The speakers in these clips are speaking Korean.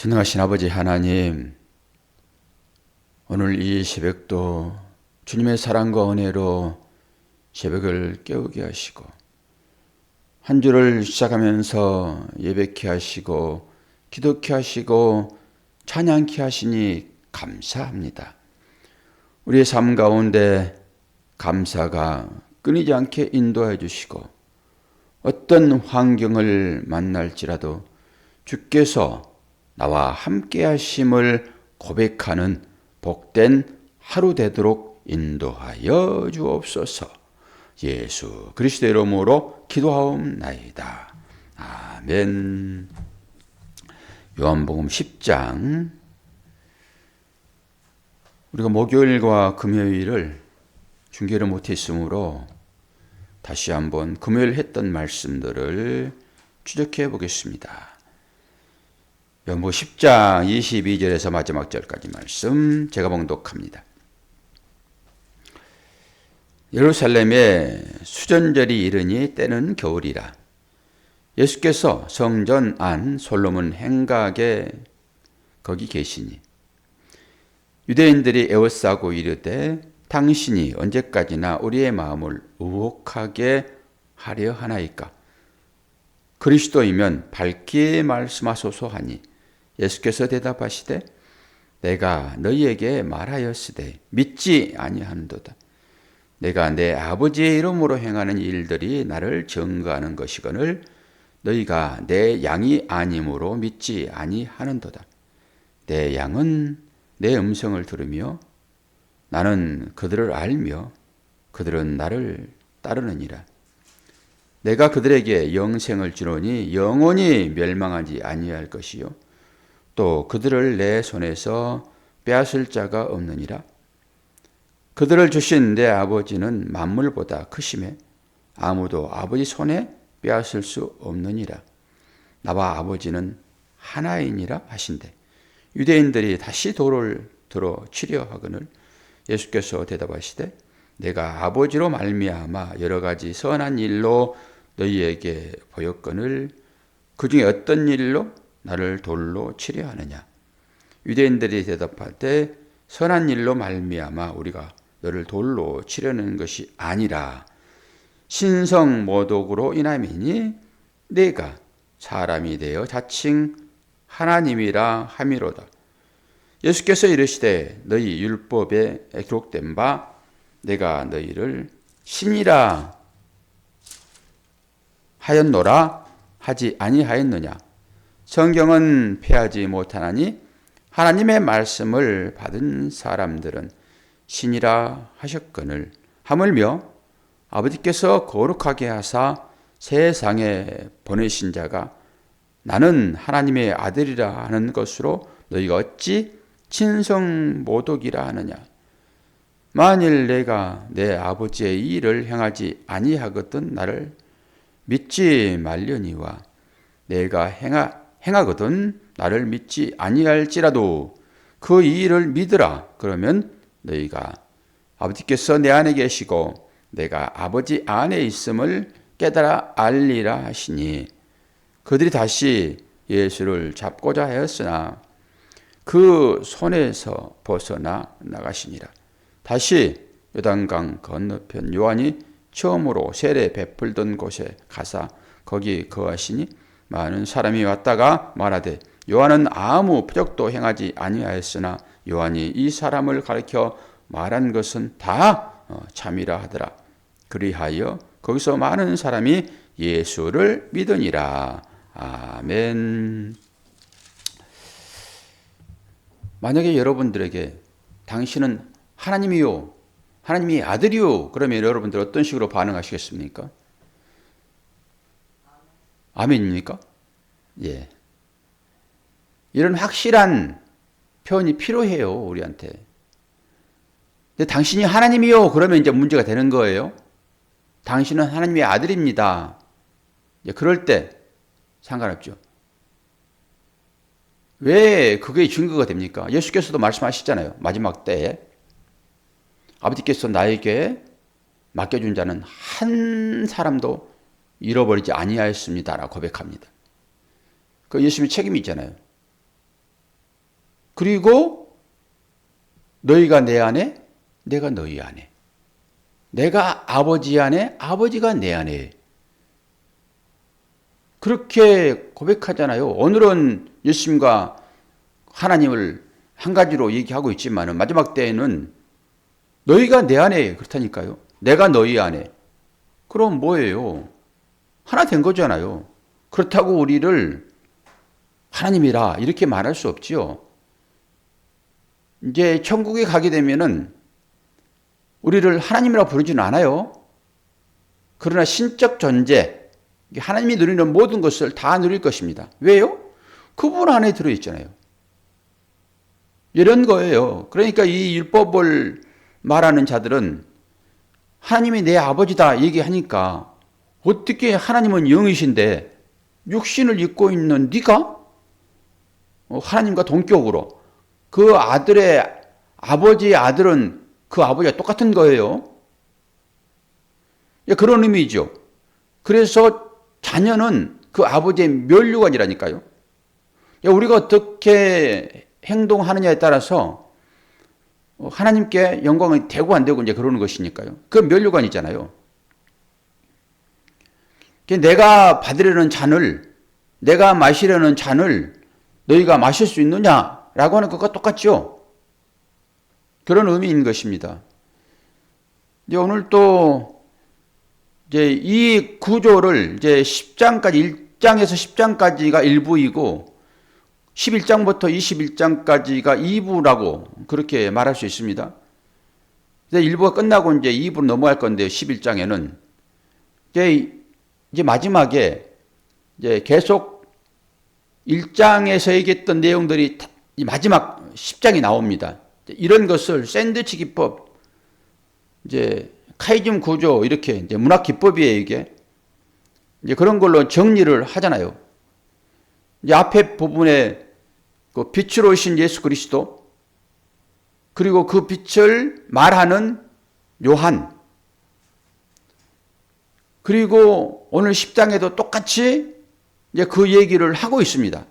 전능하신 아버지 하나님, 오늘 이 새벽도 주님의 사랑과 은혜로 새벽을 깨우게 하시고 한 주를 시작하면서 예배케 하시고 기도케 하시고 찬양케 하시니 감사합니다. 우리의 삶 가운데 감사가 끊이지 않게 인도해 주시고 어떤 환경을 만날지라도 주께서 나와 함께 하심을 고백하는 복된 하루 되도록 인도하여 주옵소서. 예수 그리스도의 이름으로 기도하옵나이다. 아멘. 요한복음 10장. 우리가 목요일과 금요일을 중계를 못했으므로 다시 한번 금요일 했던 말씀들을 추적해 보겠습니다. 요한복음 10장 22절에서 마지막 절까지 말씀 제가 봉독합니다. 예루살렘에 수전절이 이르니 때는 겨울이라. 예수께서 성전 안 솔로몬 행각에 거기 계시니 유대인들이 에워싸고 이르되 당신이 언제까지나 우리의 마음을 의혹하게 하려 하나이까? 그리스도이면 밝히 말씀하소서 하니 예수께서 대답하시되 내가 너희에게 말하였으되 믿지 아니하는도다. 내가 내 아버지의 이름으로 행하는 일들이 나를 증거하는 것이거늘 너희가 내 양이 아님으로 믿지 아니하는도다. 내 양은 내 음성을 들으며 나는 그들을 알며 그들은 나를 따르느니라. 내가 그들에게 영생을 주노니 영원히 멸망하지 아니할 것이요 또 그들을 내 손에서 빼앗을 자가 없느니라. 그들을 주신 내 아버지는 만물보다 크심에 아무도 아버지 손에 빼앗을 수 없느니라. 나와 아버지는 하나이니라 하신대. 유대인들이 다시 돌을 들어 치려 하거늘 예수께서 대답하시되 내가 아버지로 말미암아 여러 가지 선한 일로 너희에게 보였거늘 그 중에 어떤 일로 나를 돌로 치려 하느냐. 유대인들이 대답할 때 선한 일로 말미암아 우리가 너를 돌로 치려는 것이 아니라 신성 모독으로 인함이니 내가 사람이 되어 자칭 하나님이라 함이로다. 예수께서 이르시되 너희 율법에 기록된 바 내가 너희를 신이라 하였노라 하지 아니하였느냐. 성경은 폐하지 못하나니 하나님의 말씀을 받은 사람들은 신이라 하셨거늘 하물며 아버지께서 거룩하게 하사 세상에 보내신 자가 나는 하나님의 아들이라 하는 것으로 너희가 어찌 친성 모독이라 하느냐. 만일 내가 내 아버지의 일을 행하지 아니하거든 나를 믿지 말려니와 내가 행하거든 나를 믿지 아니할지라도 그 일을 믿으라. 그러면 너희가 아버지께서 내 안에 계시고 내가 아버지 안에 있음을 깨달아 알리라 하시니 그들이 다시 예수를 잡고자 하였으나 그 손에서 벗어나 나가시니라. 다시 요단강 건너편 요한이 처음으로 세례 베풀던 곳에 가사 거기 거하시니 많은 사람이 왔다가 말하되 요한은 아무 표적도 행하지 아니하였으나 요한이 이 사람을 가리켜 말한 것은 다 참이라 하더라. 그리하여 거기서 많은 사람이 예수를 믿으니라. 아멘. 만약에 여러분들에게 당신은 하나님이요, 하나님이 아들이요, 그러면 여러분들 어떤 식으로 반응하시겠습니까? 아멘입니까? 예. 이런 확실한 표현이 필요해요, 우리한테. 근데 당신이 하나님이요, 그러면 이제 문제가 되는 거예요. 당신은 하나님의 아들입니다. 그럴 때 상관없죠. 왜 그게 증거가 됩니까? 예수께서도 말씀하시잖아요. 마지막 때에 아버지께서 나에게 맡겨준 자는 한 사람도 잃어버리지 아니하였습니다라고 고백합니다. 그 예수님의 책임이 있잖아요. 그리고 너희가 내 안에, 내가 너희 안에. 내가 아버지 안에, 아버지가 내 안에. 그렇게 고백하잖아요. 오늘은 예수님과 하나님을 한 가지로 얘기하고 있지만 마지막 때에는 너희가 내 안에 그렇다니까요. 내가 너희 안에. 그럼 뭐예요? 하나 된 거잖아요. 그렇다고 우리를 하나님이라 이렇게 말할 수 없지요. 이제 천국에 가게 되면은 우리를 하나님이라 부르지는 않아요. 그러나 신적 존재, 하나님이 누리는 모든 것을 다 누릴 것입니다. 왜요? 그분 안에 들어있잖아요. 이런 거예요. 그러니까 이 율법을 말하는 자들은 하나님이 내 아버지다 얘기하니까 어떻게 하나님은 영이신데 육신을 입고 있는 네가 하나님과 동격으로 그 아들의 아버지의 아들은 그 아버지와 똑같은 거예요. 그런 의미죠. 그래서 자녀는 그 아버지의 면류관이라니까요. 우리가 어떻게 행동하느냐에 따라서 하나님께 영광이 되고 안 되고 이제 그러는 것이니까요. 그 면류관이잖아요. 내가 받으려는 잔을, 내가 마시려는 잔을 너희가 마실 수 있느냐라고 하는 것과 똑같죠. 그런 의미인 것입니다. 이제 오늘 또 이제 이 구조를 이제 10장까지 1장에서 10장까지가 1부이고 11장부터 21장까지가 2부라고 그렇게 말할 수 있습니다. 이제 1부가 끝나고 이제 2부로 넘어갈 건데요. 11장에는 이제 마지막에 이제 계속 1장에서 얘기했던 내용들이 마지막 10장이 나옵니다. 이런 것을 샌드위치 기법, 이제 카이즘 구조 이렇게 이제 문학 기법이에요, 이게. 이제 그런 걸로 정리를 하잖아요. 이제 앞에 부분에 그 빛으로 오신 예수 그리스도, 그리고 그 빛을 말하는 요한, 그리고 오늘 10장에도 똑같이 이제 그 얘기를 하고 있습니다.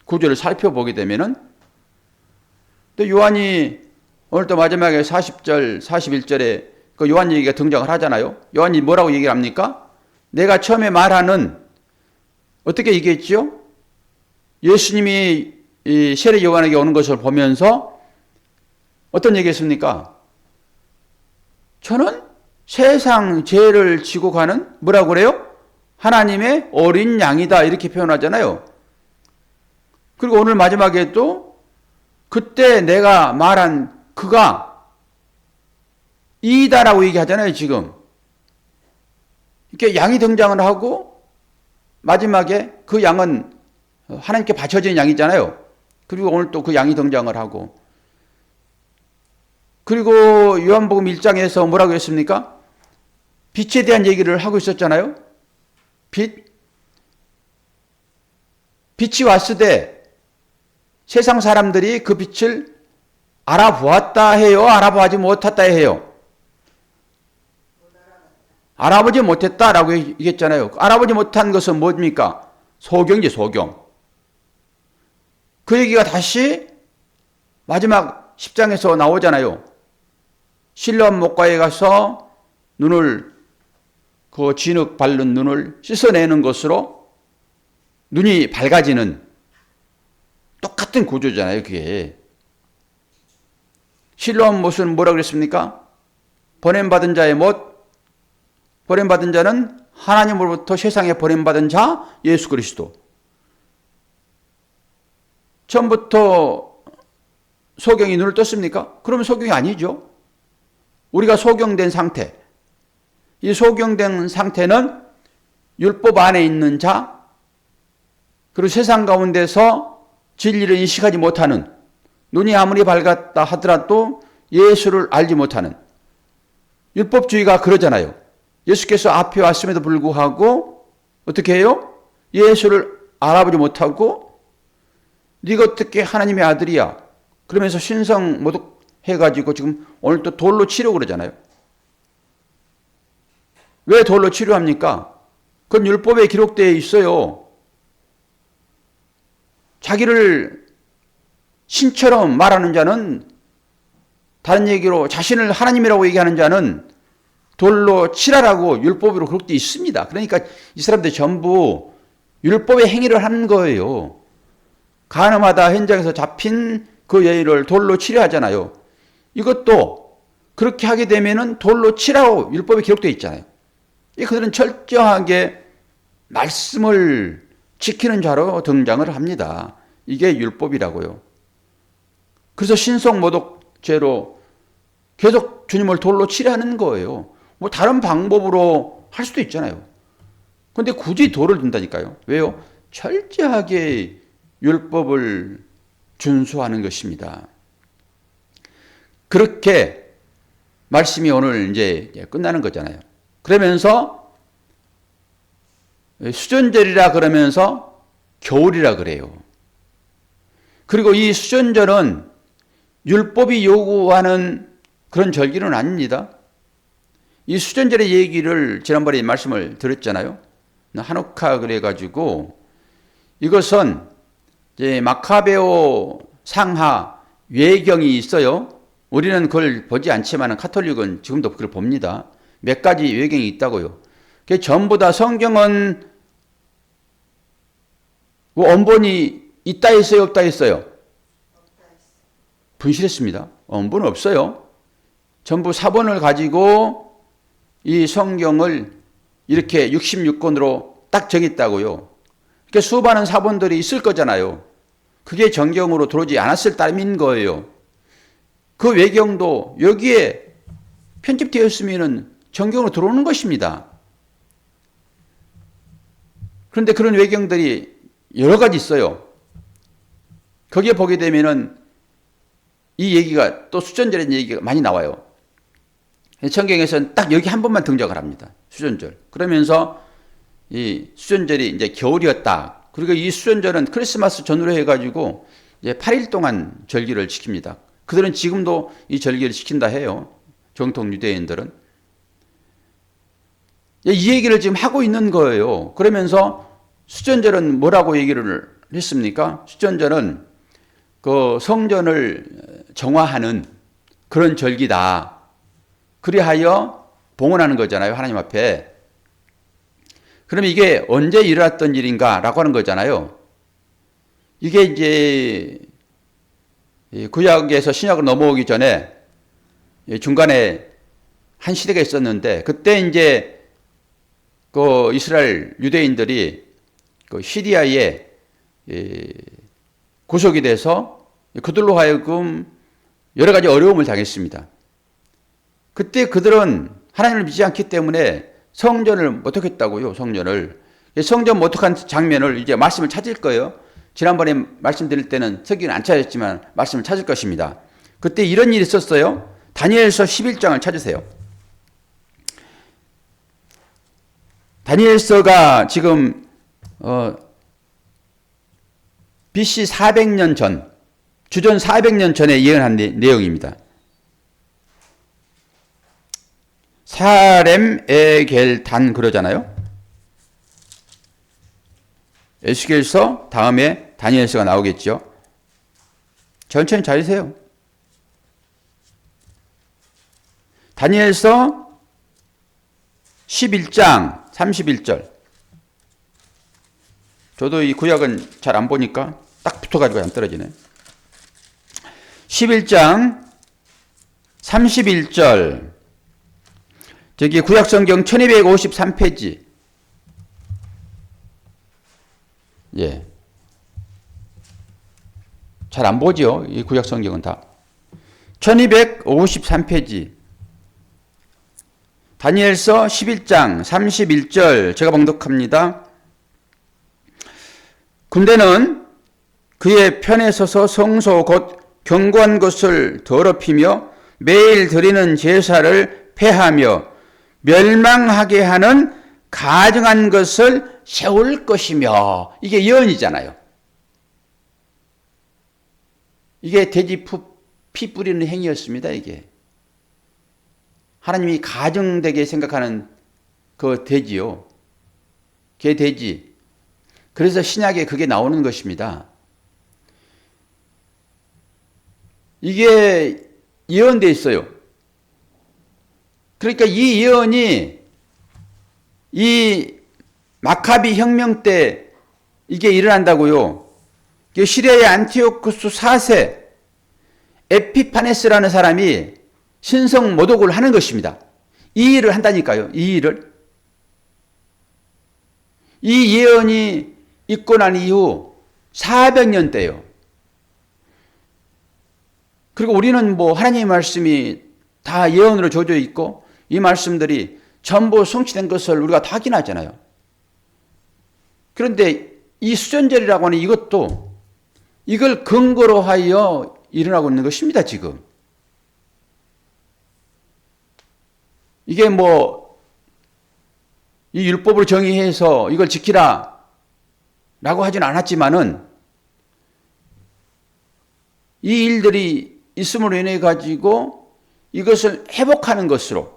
구조를 살펴보게 되면은. 또 요한이 오늘 또 마지막에 40절, 41절에 그 요한 얘기가 등장을 하잖아요. 요한이 뭐라고 얘기를 합니까? 내가 처음에 말하는, 어떻게 얘기했지요? 예수님이 이 세례 요한에게 오는 것을 보면서 어떤 얘기했습니까? 저는 세상 죄를 지고 가는, 뭐라고 그래요? 하나님의 어린 양이다 이렇게 표현하잖아요. 그리고 오늘 마지막에 또 그때 내가 말한 그가 이다라고 얘기하잖아요. 지금 이렇게 양이 등장을 하고 마지막에 그 양은 하나님께 바쳐진 양이잖아요. 그리고 오늘 또 그 양이 등장을 하고, 그리고 요한복음 1장에서 뭐라고 했습니까? 빛에 대한 얘기를 하고 있었잖아요. 빛이 왔으되 세상 사람들이 그 빛을 알아보았다 해요? 알아보지 못했다 해요? 알아보지 못했다라고 얘기했잖아요. 알아보지 못한 것은 뭡니까? 소경이지, 소경. 그 얘기가 다시 마지막 10장에서 나오잖아요. 실로암 목가에 가서 눈을, 그 진흙 바른 눈을 씻어내는 것으로 눈이 밝아지는 똑같은 구조잖아요, 그게. 실로암 못은 뭐라고 그랬습니까? 보냄받은 자의 못, 보냄받은 자는 하나님으로부터 세상에 보냄받은 자 예수 그리스도. 처음부터 소경이 눈을 떴습니까? 그러면 소경이 아니죠. 우리가 소경된 상태. 이 소경된 상태는 율법 안에 있는 자, 그리고 세상 가운데서 진리를 인식하지 못하는, 눈이 아무리 밝았다 하더라도 예수를 알지 못하는, 율법주의가 그러잖아요. 예수께서 앞에 왔음에도 불구하고 어떻게 해요? 예수를 알아보지 못하고 네가 어떻게 하나님의 아들이야? 그러면서 신성 모독해가지고 지금 오늘 또 돌로 치려고 그러잖아요. 왜 돌로 치료합니까? 그건 율법에 기록되어 있어요. 자기를 신처럼 말하는 자는, 다른 얘기로 자신을 하나님이라고 얘기하는 자는 돌로 치라라고 율법으로 그렇게 돼 있습니다. 그러니까 이 사람들 전부 율법의 행위를 하는 거예요. 가늠하다 현장에서 잡힌 그 여인을 돌로 치려 하잖아요. 이것도 그렇게 하게 되면은 돌로 치라고 율법에 기록되어 있잖아요. 그들은 철저하게 말씀을 지키는 자로 등장을 합니다. 이게 율법이라고요. 그래서 신성모독죄로 계속 주님을 돌로 치려 하는 거예요. 뭐 다른 방법으로 할 수도 있잖아요. 근데 굳이 돌을 든다니까요. 왜요? 철저하게 율법을 준수하는 것입니다. 그렇게 말씀이 오늘 이제 끝나는 거잖아요. 그러면서 수전절이라 그러면서 겨울이라 그래요. 그리고 이 수전절은 율법이 요구하는 그런 절기는 아닙니다. 이 수전절의 얘기를 지난번에 말씀을 드렸잖아요. 한우카 그래가지고 이것은 이제 마카베오 상하 외경이 있어요. 우리는 그걸 보지 않지만 카톨릭은 지금도 그걸 봅니다. 몇 가지 외경이 있다고요. 전부 다 성경은 원본이 있다 했어요, 없다 했어요? 분실했습니다. 원본은 없어요. 전부 사본을 가지고 이 성경을 이렇게 66권으로 딱 정했다고요. 그러니까 수많은 사본들이 있을 거잖아요. 그게 정경으로 들어오지 않았을 따름인 거예요. 그 외경도 여기에 편집되어 있으면 정경으로 들어오는 것입니다. 그런데 그런 외경들이 여러 가지 있어요. 거기에 보게 되면은 이 얘기가 또 수전절의 얘기가 많이 나와요. 성경에서는 딱 여기 한 번만 등장을 합니다. 수전절. 그러면서 이 수전절이 이제 겨울이었다. 그리고 이 수전절은 크리스마스 전후로 해가지고 이제 8일 동안 절기를 지킵니다. 그들은 지금도 이 절기를 지킨다 해요. 정통 유대인들은. 이 얘기를 지금 하고 있는 거예요. 그러면서 수전절은 뭐라고 얘기를 했습니까? 수전절은 그 성전을 정화하는 그런 절기다. 그리하여 봉헌하는 거잖아요. 하나님 앞에. 그럼 이게 언제 일어났던 일인가라고 하는 거잖아요. 이게 이제 구약에서 신약으로 넘어오기 전에 중간에 한 시대가 있었는데 그때 이제 그 이스라엘 유대인들이 그 시리아에 구속이 돼서 그들로 하여금 여러 가지 어려움을 당했습니다. 그때 그들은 하나님을 믿지 않기 때문에 성전을 못하겠다고요. 성전 못한 장면을 이제 말씀을 찾을 거예요. 지난번에 말씀드릴 때는 서기는 안 찾았지만 말씀을 찾을 것입니다. 그때 이런 일이 있었어요. 다니엘서 11장을 찾으세요. 다니엘서가 지금 BC 400년 전, 주전 400년 전에 예언한 내용입니다. 사렘 에겔단 그러잖아요. 에스겔서 다음에 다니엘서가 나오겠죠. 천천히 잘리세요. 다니엘서 11장 31절. 저도 이 구약은 잘 안 보니까 딱 붙어가지고 안 떨어지네. 11장 31절. 저기 구약성경 1253페이지. 예. 잘 안 보죠? 이 구약성경은 다. 1253페이지. 다니엘서 11장 31절 제가 봉독합니다. 군대는 그의 편에 서서 성소 곧 견고한 것을 더럽히며 매일 드리는 제사를 폐하며 멸망하게 하는 가증한 것을 세울 것이며 이게 예언이잖아요. 이게 돼지 피 뿌리는 행위였습니다. 이게 하나님이 가증되게 생각하는 그 돼지요. 개 돼지. 그래서 신약에 그게 나오는 것입니다. 이게 예언돼 있어요. 그러니까 이 예언이 이 마카비 혁명 때 이게 일어난다고요. 시리아의 안티오쿠스 4세 에피파네스라는 사람이 신성 모독을 하는 것입니다. 이 일을 한다니까요. 이 일을. 이 예언이 있고 난 이후 400년 대요. 그리고 우리는 뭐 하나님의 말씀이 다 예언으로 조져 있고 이 말씀들이 전부 성취된 것을 우리가 다 확인하잖아요. 그런데 이 수전절이라고 하는 이것도 이걸 근거로 하여 일어나고 있는 것입니다, 지금. 이게 뭐 이 율법으로 정의해서 이걸 지키라 라고 하진 않았지만은 이 일들이 있음으로 인해 가지고 이것을 회복하는 것으로,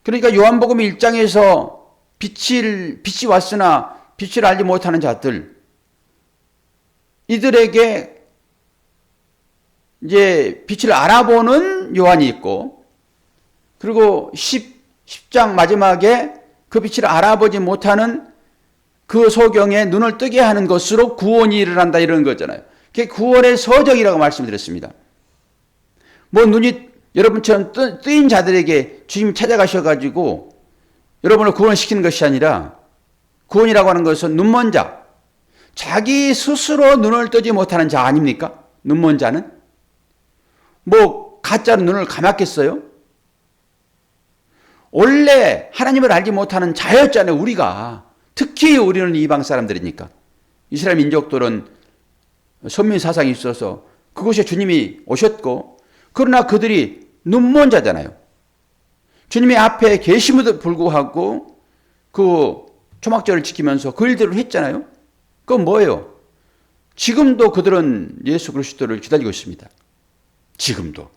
그러니까 요한복음 1장에서 빛이 왔으나 빛을 알지 못하는 자들, 이들에게 이제 빛을 알아보는 요한이 있고, 그리고 10장 마지막에 그 빛을 알아보지 못하는 그 소경의 눈을 뜨게 하는 것으로 구원이 일어난다, 이런 거잖아요. 그게 구원의 서정이라고 말씀드렸습니다. 뭐 눈이 여러분처럼 뜨인 자들에게 주님이 찾아가셔가지고 여러분을 구원시키는 것이 아니라, 구원이라고 하는 것은 눈먼 자, 자기 스스로 눈을 뜨지 못하는 자 아닙니까? 눈먼 자는? 뭐 가짜로 눈을 감았겠어요? 원래 하나님을 알지 못하는 자였잖아요, 우리가. 특히 우리는 이방 사람들이니까. 이스라엘 민족들은 선민 사상이 있어서 그곳에 주님이 오셨고, 그러나 그들이 눈먼 자잖아요. 주님의 앞에 계심에도 불구하고 그 초막절을 지키면서 그 일들을 했잖아요. 그건 뭐예요? 지금도 그들은 예수 그리스도를 기다리고 있습니다. 지금도.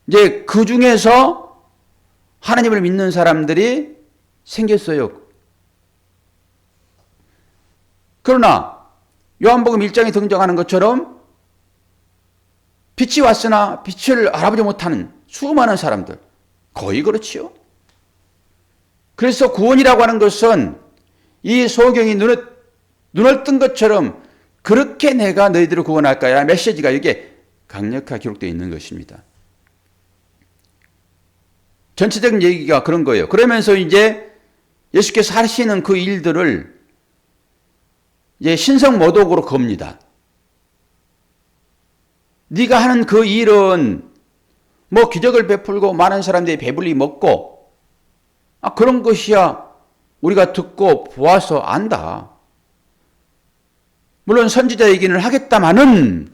이제 그 중에서 하나님을 믿는 사람들이 생겼어요. 그러나 요한복음 1장에 등장하는 것처럼 빛이 왔으나 빛을 알아보지 못하는 수많은 사람들, 거의 그렇지요. 그래서 구원이라고 하는 것은 이 소경이 눈을 뜬 것처럼 그렇게 내가 너희들을 구원할 거야 메시지가 이게 강력하게 기록되어 있는 것입니다. 전체적인 얘기가 그런 거예요. 그러면서 이제 예수께서 하시는 그 일들을 이제 신성모독으로 겁니다. 네가 하는 그 일은 뭐 기적을 베풀고 많은 사람들이 배불리 먹고 그런 것이야 우리가 듣고 보아서 안다. 물론 선지자 얘기는 하겠다마는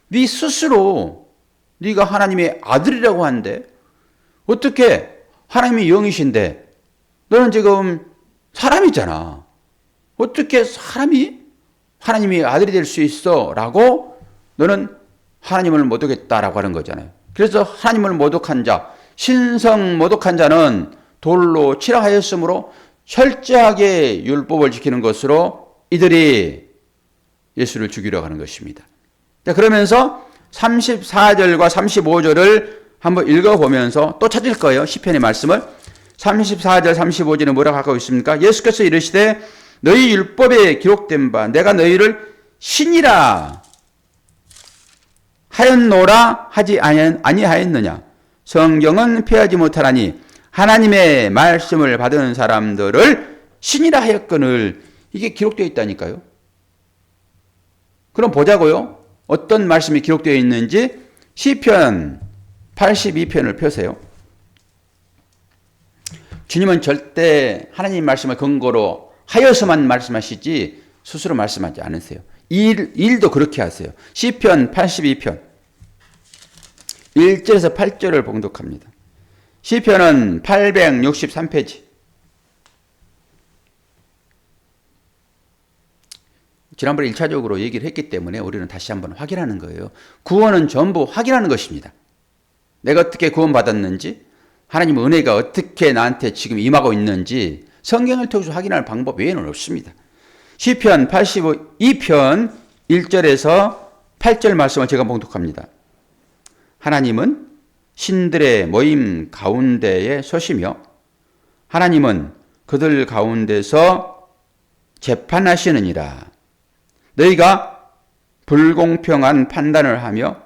네 스스로 네가 하나님의 아들이라고 하는데 어떻게 하나님이 영이신데 너는 지금 사람이잖아. 어떻게 사람이 하나님의 아들이 될 수 있어? 라고 너는 하나님을 모독했다라고 하는 거잖아요. 그래서 하나님을 모독한 자, 신성 모독한 자는 돌로 치라 하였으므로 철저하게 율법을 지키는 것으로 이들이 예수를 죽이려고 하는 것입니다. 자, 그러면서 34절과 35절을 한번 읽어보면서 또 찾을 거예요. 시편의 말씀을. 34절 35절에 뭐라고 하고 있습니까? 예수께서 이르시되 너희 율법에 기록된 바 내가 너희를 신이라 하였노라 하지 아니하였느냐. 성경은 피하지 못하나니 하나님의 말씀을 받은 사람들을 신이라 하였거늘. 이게 기록되어 있다니까요. 그럼 보자고요. 어떤 말씀이 기록되어 있는지. 시편 82편을 펴세요. 주님은 절대 하나님 말씀을 근거로 하여서만 말씀하시지 스스로 말씀하지 않으세요. 일도 그렇게 하세요. 시편 82편 1절에서 8절을 봉독합니다. 시편은 863페이지. 지난번에 1차적으로 얘기를 했기 때문에 우리는 다시 한번 확인하는 거예요. 구원은 전부 확인하는 것입니다. 내가 어떻게 구원받았는지, 하나님의 은혜가 어떻게 나한테 지금 임하고 있는지 성경을 통해서 확인할 방법 외에는 없습니다. 시편 82편 1절에서 8절 말씀을 제가 봉독합니다. 하나님은 신들의 모임 가운데에 서시며 하나님은 그들 가운데서 재판하시느니라. 너희가 불공평한 판단을 하며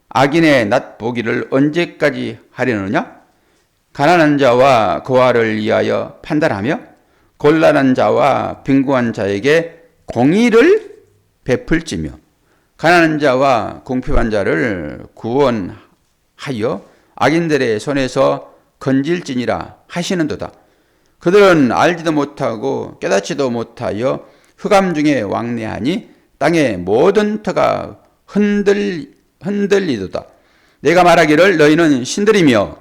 악인의 낫보기를 언제까지 하려느냐? 가난한 자와 고아를 위하여 판단하며 곤란한 자와 빈곤한 자에게 공의를 베풀지며 가난한 자와 공평한 자를 구원하여 악인들의 손에서 건질지니라 하시는도다. 그들은 알지도 못하고 깨닫지도 못하여 흑암 중에 왕래하니 땅의 모든 터가 흔들리도다. 내가 말하기를 너희는 신들이며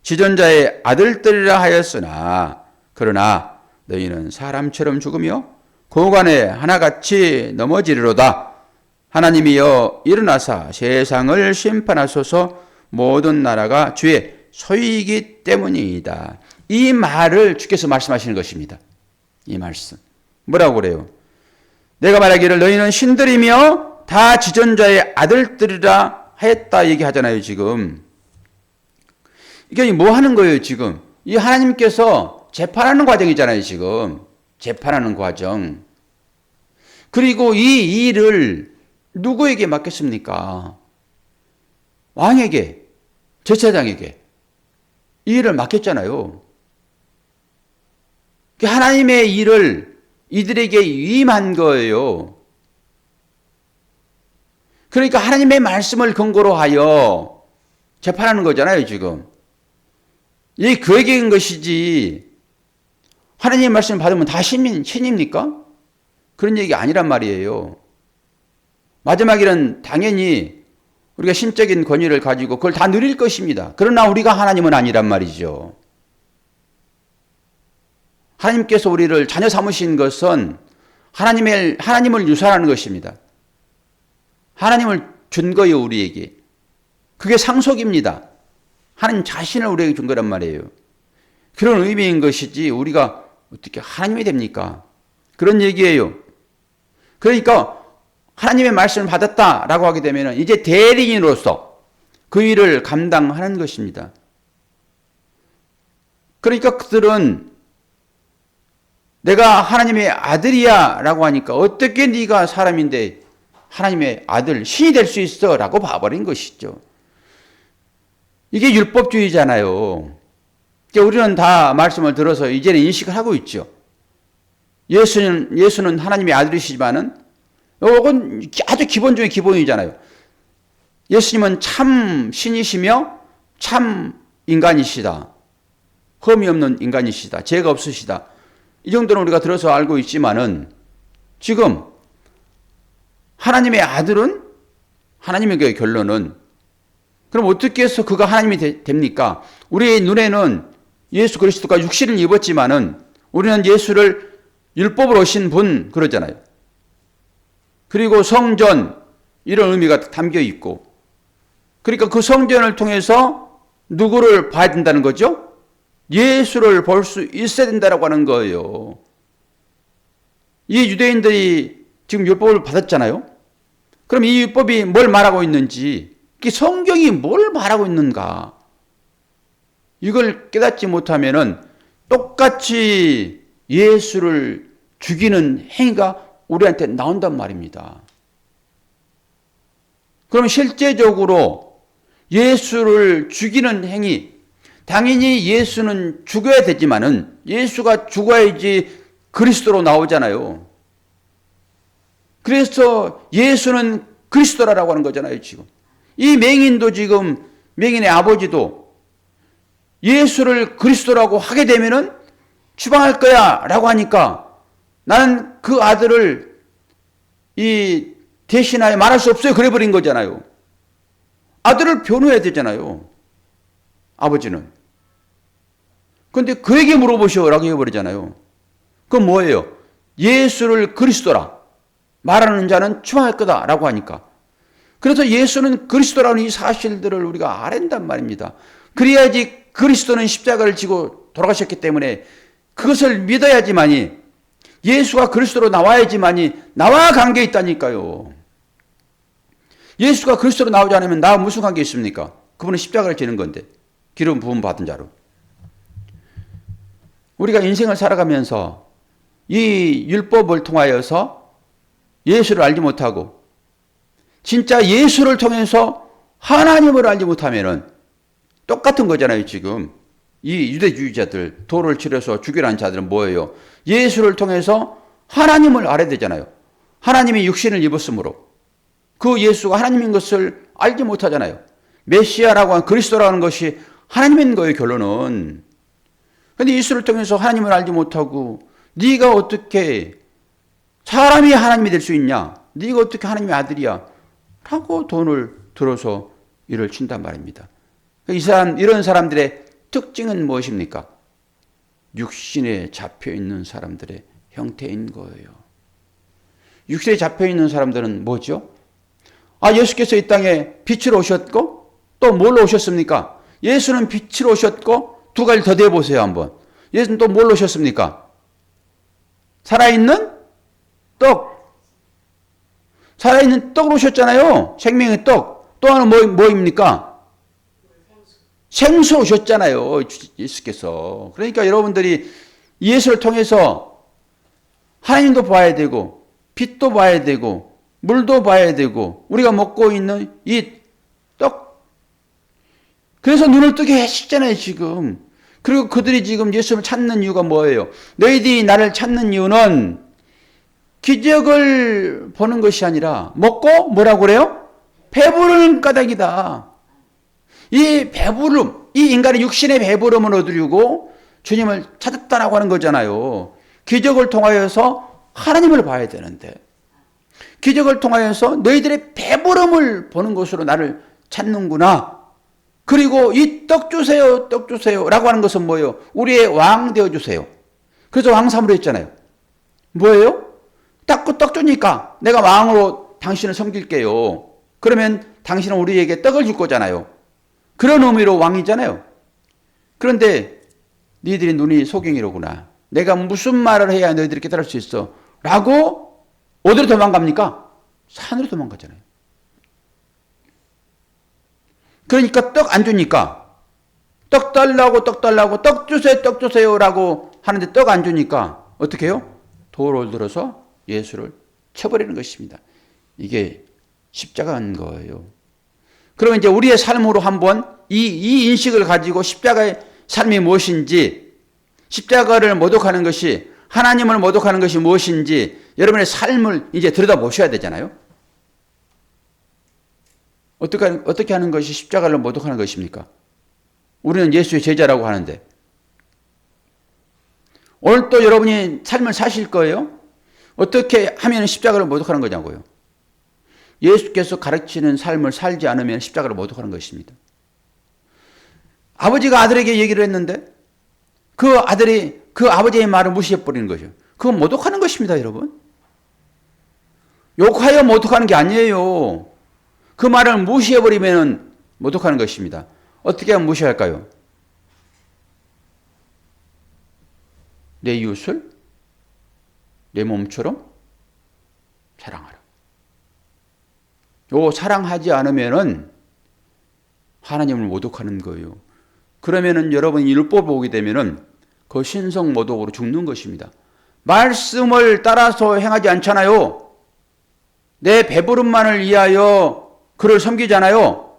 지존자의 아들들이라 하였으나 그러나 너희는 사람처럼 죽으며 고관에 하나같이 넘어지리로다. 하나님이여 일어나사 세상을 심판하소서. 모든 나라가 주의 소유이기 때문이다. 이 말을 주께서 말씀하시는 것입니다. 이 말씀 뭐라고 그래요? 내가 말하기를 너희는 신들이며 다 지존자의 아들들이라 하였다 얘기하잖아요. 지금 이게 뭐 하는 거예요? 지금 이 하나님께서 재판하는 과정이잖아요. 지금 재판하는 과정. 그리고 이 일을 누구에게 맡겼습니까? 왕에게, 제사장에게 이 일을 맡겼잖아요. 하나님의 일을 이들에게 위임한 거예요. 그러니까 하나님의 말씀을 근거로 하여 재판하는 거잖아요. 지금 이 그에게 한 것이지 하나님의 말씀을 받으면 다 신입니까? 그런 얘기 아니란 말이에요. 마지막에는 당연히 우리가 신적인 권위를 가지고 그걸 다 누릴 것입니다. 그러나 우리가 하나님은 아니란 말이죠. 하나님께서 우리를 자녀 삼으신 것은 하나님을 유산하는 것입니다. 하나님을 준 거예요, 우리에게. 그게 상속입니다. 하나님 자신을 우리에게 준 거란 말이에요. 그런 의미인 것이지 우리가 어떻게 하나님이 됩니까? 그런 얘기예요. 그러니까 하나님의 말씀을 받았다라고 하게 되면 이제 대리인으로서 그 일을 감당하는 것입니다. 그러니까 그들은 내가 하나님의 아들이야 라고 하니까 어떻게 네가 사람인데 하나님의 아들, 신이 될 수 있어 라고 봐버린 것이죠. 이게 율법주의잖아요. 그러니까 우리는 다 말씀을 들어서 이제는 인식을 하고 있죠. 예수는 하나님의 아들이시지만은 이건 아주 기본 중에 기본이잖아요. 예수님은 참 신이시며 참 인간이시다. 흠이 없는 인간이시다. 죄가 없으시다. 이 정도는 우리가 들어서 알고 있지만은 지금 하나님의 아들은 하나님의 결론은 그럼 어떻게 해서 그가 하나님이 됩니까? 우리의 눈에는 예수 그리스도가 육신을 입었지만은 우리는 예수를 율법으로 오신 분 그러잖아요. 그리고 성전 이런 의미가 담겨 있고 그러니까 그 성전을 통해서 누구를 봐야 된다는 거죠? 예수를 볼 수 있어야 된다고 하는 거예요. 이 유대인들이 지금 율법을 받았잖아요. 그럼 이 율법이 뭘 말하고 있는지, 성경이 뭘 말하고 있는가? 이걸 깨닫지 못하면은 똑같이 예수를 죽이는 행위가 우리한테 나온단 말입니다. 그럼 실제적으로 예수를 죽이는 행위, 당연히 예수는 죽어야 되지만은 예수가 죽어야지 그리스도로 나오잖아요. 그래서 예수는 그리스도라고 하는 거잖아요, 지금. 이 맹인도 지금, 맹인의 아버지도 예수를 그리스도라고 하게 되면은 추방할 거야 라고 하니까 나는 그 아들을 대신하여 말할 수 없어요. 그래 버린 거잖아요. 아들을 변호해야 되잖아요. 아버지는. 그런데 그에게 물어보시오라고 해버리잖아요. 그건 뭐예요? 예수를 그리스도라 말하는 자는 추방할 거다라고 하니까. 그래서 예수는 그리스도라는 이 사실들을 우리가 알아야 한단 말입니다. 그래야지 그리스도는 십자가를 지고 돌아가셨기 때문에 그것을 믿어야지만이 예수가 그리스도로 나와야지만이 나와 관계 있다니까요. 예수가 그리스도로 나오지 않으면 나와 무슨 관계 있습니까? 그분은 십자가를 지는 건데, 기름 부음 받은 자로. 우리가 인생을 살아가면서 이 율법을 통하여서 예수를 알지 못하고 진짜 예수를 통해서 하나님을 알지 못하면은 똑같은 거잖아요. 지금 이 유대주의자들, 돌을 치러서 죽이라는 자들은 뭐예요? 예수를 통해서 하나님을 알아야 되잖아요. 하나님이 육신을 입었으므로 그 예수가 하나님인 것을 알지 못하잖아요. 메시아라고 하는 그리스도라는 것이 하나님인 거예요. 결론은. 그런데 예수를 통해서 하나님을 알지 못하고 네가 어떻게 사람이 하나님이 될 수 있냐? 네가 어떻게 하나님의 아들이야? 라고 돈을 들어서 일을 친단 말입니다. 이런 사람들의 특징은 무엇입니까? 육신에 잡혀있는 사람들의 형태인 거예요. 육신에 잡혀있는 사람들은 뭐죠? 예수께서 이 땅에 빛으로 오셨고 또 뭘로 오셨습니까? 예수는 빛으로 오셨고 두 가지 더 대보세요 한번. 예수는 또 뭘로 오셨습니까? 살아있는 떡. 살아있는 떡으로 오셨잖아요. 생명의 떡. 또 하나는 뭐입니까? 생수로 오셨잖아요. 예수께서. 그러니까 여러분들이 예수를 통해서 하나님도 봐야 되고 빛도 봐야 되고 물도 봐야 되고 우리가 먹고 있는 이 떡. 그래서 눈을 뜨게 하시잖아요 지금. 그리고 그들이 지금 예수를 찾는 이유가 뭐예요? 너희들이 나를 찾는 이유는 기적을 보는 것이 아니라 먹고 뭐라고 그래요? 배부르는 까닭이다. 이 배부름, 이 인간의 육신의 배부름을 얻으려고 주님을 찾았다라고 하는 거잖아요. 기적을 통하여서 하나님을 봐야 되는데 기적을 통하여서 너희들의 배부름을 보는 것으로 나를 찾는구나. 그리고 이 떡 주세요, 떡 주세요 라고 하는 것은 뭐예요? 우리의 왕 되어주세요. 그래서 왕삼으로 했잖아요. 뭐예요? 떡 주니까 내가 왕으로 당신을 섬길게요. 그러면 당신은 우리에게 떡을 줄 거잖아요. 그런 의미로 왕이잖아요. 그런데 너희들이 눈이 소경이로구나. 내가 무슨 말을 해야 너희들이 깨달을 수 있어. 라고 어디로 도망갑니까? 산으로 도망가잖아요. 그러니까 떡 안 주니까 떡 달라고 떡 주세요 라고 하는데 떡 안 주니까 어떻게 해요? 돌을 들어서 예수를 쳐버리는 것입니다. 이게 십자가인 거예요. 그러면 이제 우리의 삶으로 한번 이 인식을 가지고 십자가의 삶이 무엇인지, 십자가를 모독하는 것이, 하나님을 모독하는 것이 무엇인지 여러분의 삶을 이제 들여다보셔야 되잖아요. 어떻게 하는 것이 십자가를 모독하는 것입니까? 우리는 예수의 제자라고 하는데 오늘 또 여러분이 삶을 사실 거예요? 어떻게 하면 십자가를 모독하는 거냐고요. 예수께서 가르치는 삶을 살지 않으면 십자가를 모독하는 것입니다. 아버지가 아들에게 얘기를 했는데 그 아들이 그 아버지의 말을 무시해버리는 거죠. 그건 모독하는 것입니다, 여러분. 욕하여 모독하는 게 아니에요. 그 말을 무시해버리면 모독하는 것입니다. 어떻게 하면 무시할까요? 내 이웃을 내 몸처럼 사랑하라. 요 사랑하지 않으면은 하나님을 모독하는 거예요. 그러면은 여러분이 율법을 보게 되면은 그 신성 모독으로 죽는 것입니다. 말씀을 따라서 행하지 않잖아요. 내 배부름만을 위하여 그를 섬기잖아요.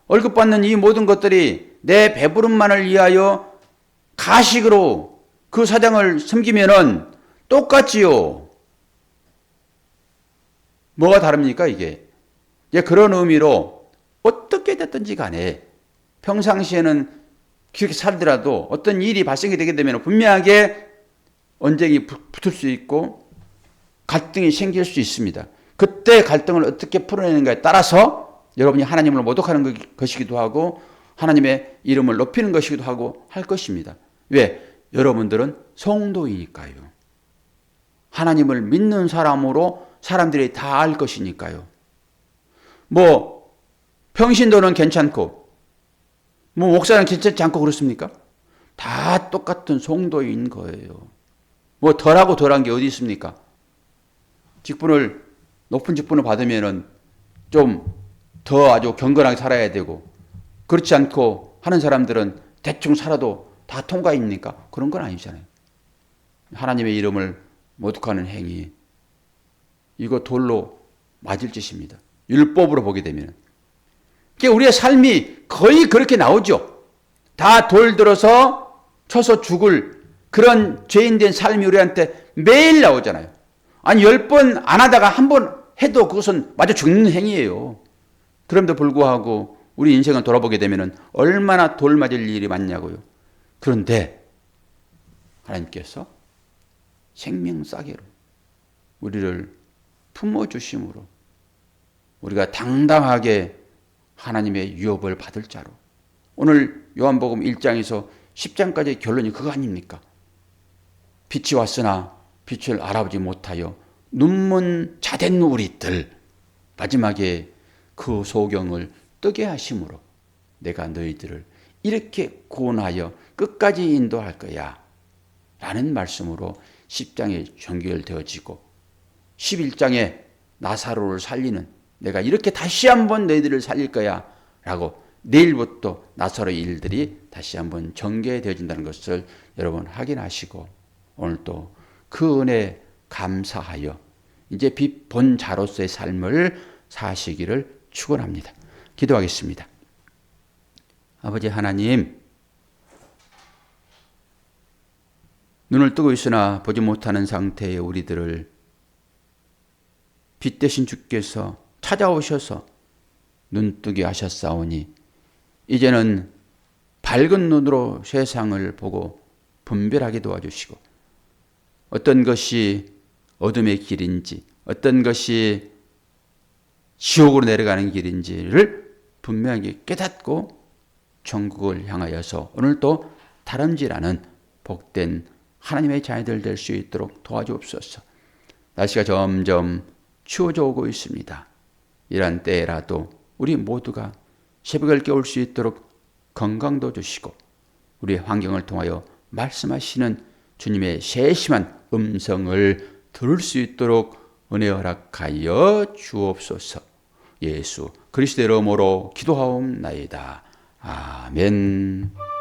월급 받는 이 모든 것들이 내 배부름만을 위하여 가식으로 그 사장을 섬기면은 똑같지요. 뭐가 다릅니까 이게? 이제 그런 의미로 어떻게 됐든지 간에 평상시에는 그렇게 살더라도 어떤 일이 발생이 되게 되면 분명하게 언쟁이 붙을 수 있고 갈등이 생길 수 있습니다. 그때 갈등을 어떻게 풀어내는가에 따라서 여러분이 하나님을 모독하는 것이기도 하고 하나님의 이름을 높이는 것이기도 하고 할 것입니다. 왜? 여러분들은 성도이니까요. 하나님을 믿는 사람으로 사람들이 다 알 것이니까요. 뭐 평신도는 괜찮고 뭐 목사는 괜찮지 않고 그렇습니까? 다 똑같은 성도인 거예요. 뭐 덜하고 덜한 게 어디 있습니까? 높은 직분을 받으면은 좀 더 아주 경건하게 살아야 되고, 그렇지 않고 하는 사람들은 대충 살아도 다 통과입니까? 그런 건 아니잖아요. 하나님의 이름을 모독하는 행위, 이거 돌로 맞을 짓입니다. 율법으로 보게 되면. 그러니까 우리의 삶이 거의 그렇게 나오죠. 다 돌 들어서 쳐서 죽을 그런 죄인된 삶이 우리한테 매일 나오잖아요. 아니 10번 안 하다가 한 번 해도 그것은 마저 죽는 행위예요. 그럼에도 불구하고 우리 인생을 돌아보게 되면 얼마나 돌 맞을 일이 많냐고요. 그런데 하나님께서 생명싸개로 우리를 품어주심으로 우리가 당당하게 하나님의 유업을 받을 자로, 오늘 요한복음 1장에서 10장까지의 결론이 그거 아닙니까? 빛이 왔으나 빛을 알아보지 못하여 눈먼 자된 우리들, 마지막에 그 소경을 뜨게 하심으로 내가 너희들을 이렇게 구원하여 끝까지 인도할 거야 라는 말씀으로 10장에 연결되어지고, 11장에 나사로를 살리는, 내가 이렇게 다시 한번 너희들을 살릴 거야 라고 내일부터 나사로의 일들이 다시 한번 전개되어진다는 것을 여러분 확인하시고, 오늘 또 그 은혜 감사하여 이제 빛 본 자로서의 삶을 사시기를 축원합니다. 기도하겠습니다. 아버지 하나님, 눈을 뜨고 있으나 보지 못하는 상태의 우리들을 빛 대신 주께서 찾아오셔서 눈뜨게 하셨사오니 이제는 밝은 눈으로 세상을 보고 분별하게 도와주시고, 어떤 것이 어둠의 길인지 어떤 것이 지옥으로 내려가는 길인지를 분명하게 깨닫고 천국을 향하여서 오늘도 다름질하는 복된 하나님의 자녀들 될 수 있도록 도와주옵소서. 날씨가 점점 추워져 오고 있습니다. 이런 때라도 우리 모두가 새벽을 깨울 수 있도록 건강도 주시고, 우리의 환경을 통하여 말씀하시는 주님의 세심한 음성을 들을 수 있도록 은혜 허락하여 주옵소서. 예수 그리스도의 이름으로 기도하옵나이다. 아멘.